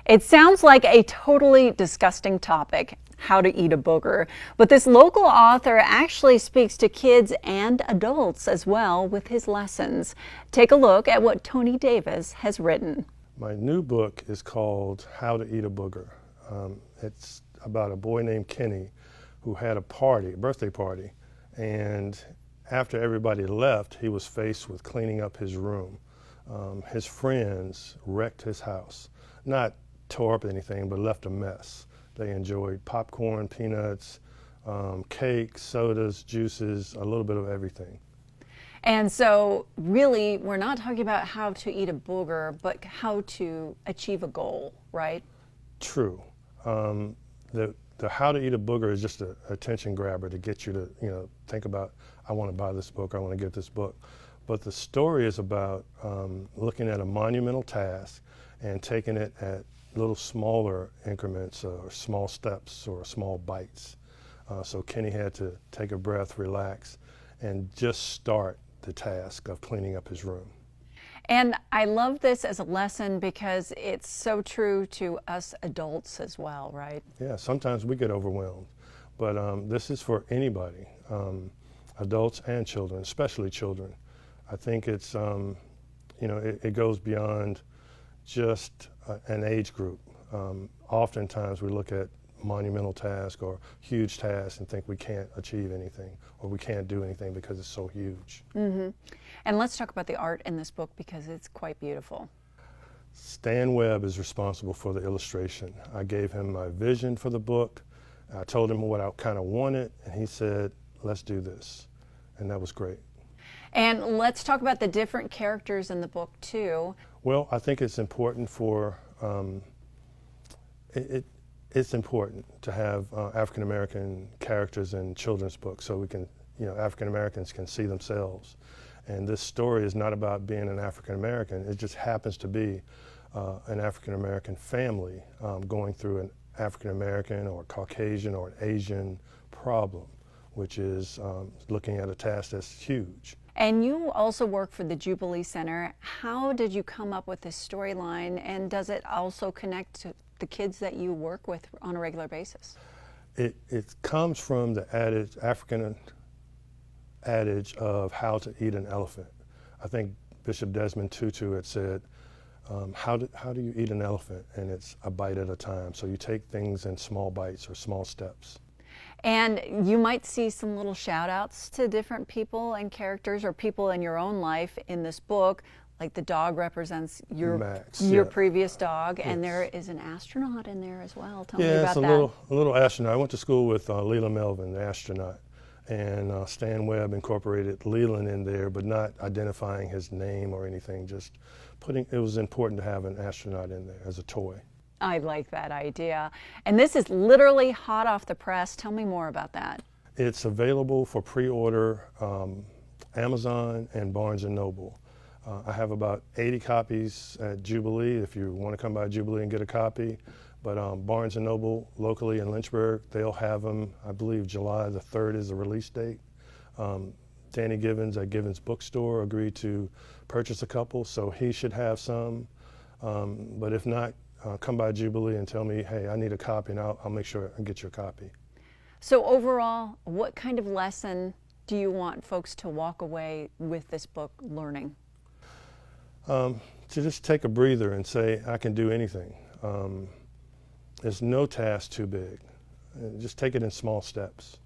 It sounds like a totally disgusting topic, how to eat a booger, but this local author actually speaks to kids and adults as well with his lessons. Take a look at what Tony Davis has written. My new book is called How to Eat a Booger. It's about a boy named Kenny who had a birthday party, and after everybody left, he was faced with cleaning up his room. His friends wrecked his house. Not tore up anything, but left a mess. They enjoyed popcorn, peanuts, cake, sodas, juices, a little bit of everything. And so really, we're not talking about how to eat a booger, but how to achieve a goal, right? True. The how to eat a booger is just an attention grabber to get you to, think about, I want to buy this book, I want to get this book. But the story is about looking at a monumental task and taking it at little smaller increments or small steps or small bites. So Kenny had to take a breath, relax, and just start the task of cleaning up his room. And I love this as a lesson because it's so true to us adults as well, right? Yeah, sometimes we get overwhelmed, but this is for anybody, adults and children, especially children. I think it's, it goes beyond just an age group. Oftentimes we look at monumental tasks or huge tasks and think we can't achieve anything or we can't do anything because it's so huge. Mm-hmm. And let's talk about the art in this book because it's quite beautiful. Stan Webb is responsible for the illustration. I gave him my vision for the book. I told him what I kind of wanted, and he said, let's do this. And that was great. And let's talk about the different characters in the book too. Well, I think it's important for it's important to have African American characters in children's books so we can, African Americans can see themselves. And this story is not about being an African American. It just happens to be an African American family going through an African American or Caucasian or an Asian problem, which is looking at a task that's huge. And you also work for the Jubilee Center. How did you come up with this storyline, and does it also connect to the kids that you work with on a regular basis? It comes from the African adage of how to eat an elephant. I think Bishop Desmond Tutu had said, how do you eat an elephant? And it's a bite at a time. So you take things in small bites or small steps. And you might see some little shout outs to different people and characters or people in your own life in this book. Like the dog represents your previous dog, and there is an astronaut in there as well. Tell me about that. Yeah, it's a little astronaut. I went to school with Leland Melvin, the astronaut, and Stan Webb incorporated Leland in there, but not identifying his name or anything. Just it was important to have an astronaut in there as a toy. I like that idea. And this is literally hot off the press. Tell me more about that. It's available for pre-order Amazon and Barnes & Noble. I have about 80 copies at Jubilee if you want to come by Jubilee and get a copy. But Barnes & Noble locally in Lynchburg, they'll have them, I believe July the 3rd is the release date. Danny Givens at Givens Bookstore agreed to purchase a couple, so he should have some. But if not, come by Jubilee and tell me, hey, I need a copy, and I'll make sure I get you a copy. So overall, what kind of lesson do you want folks to walk away with this book learning? To just take a breather and say, I can do anything. There's no task too big. Just take it in small steps.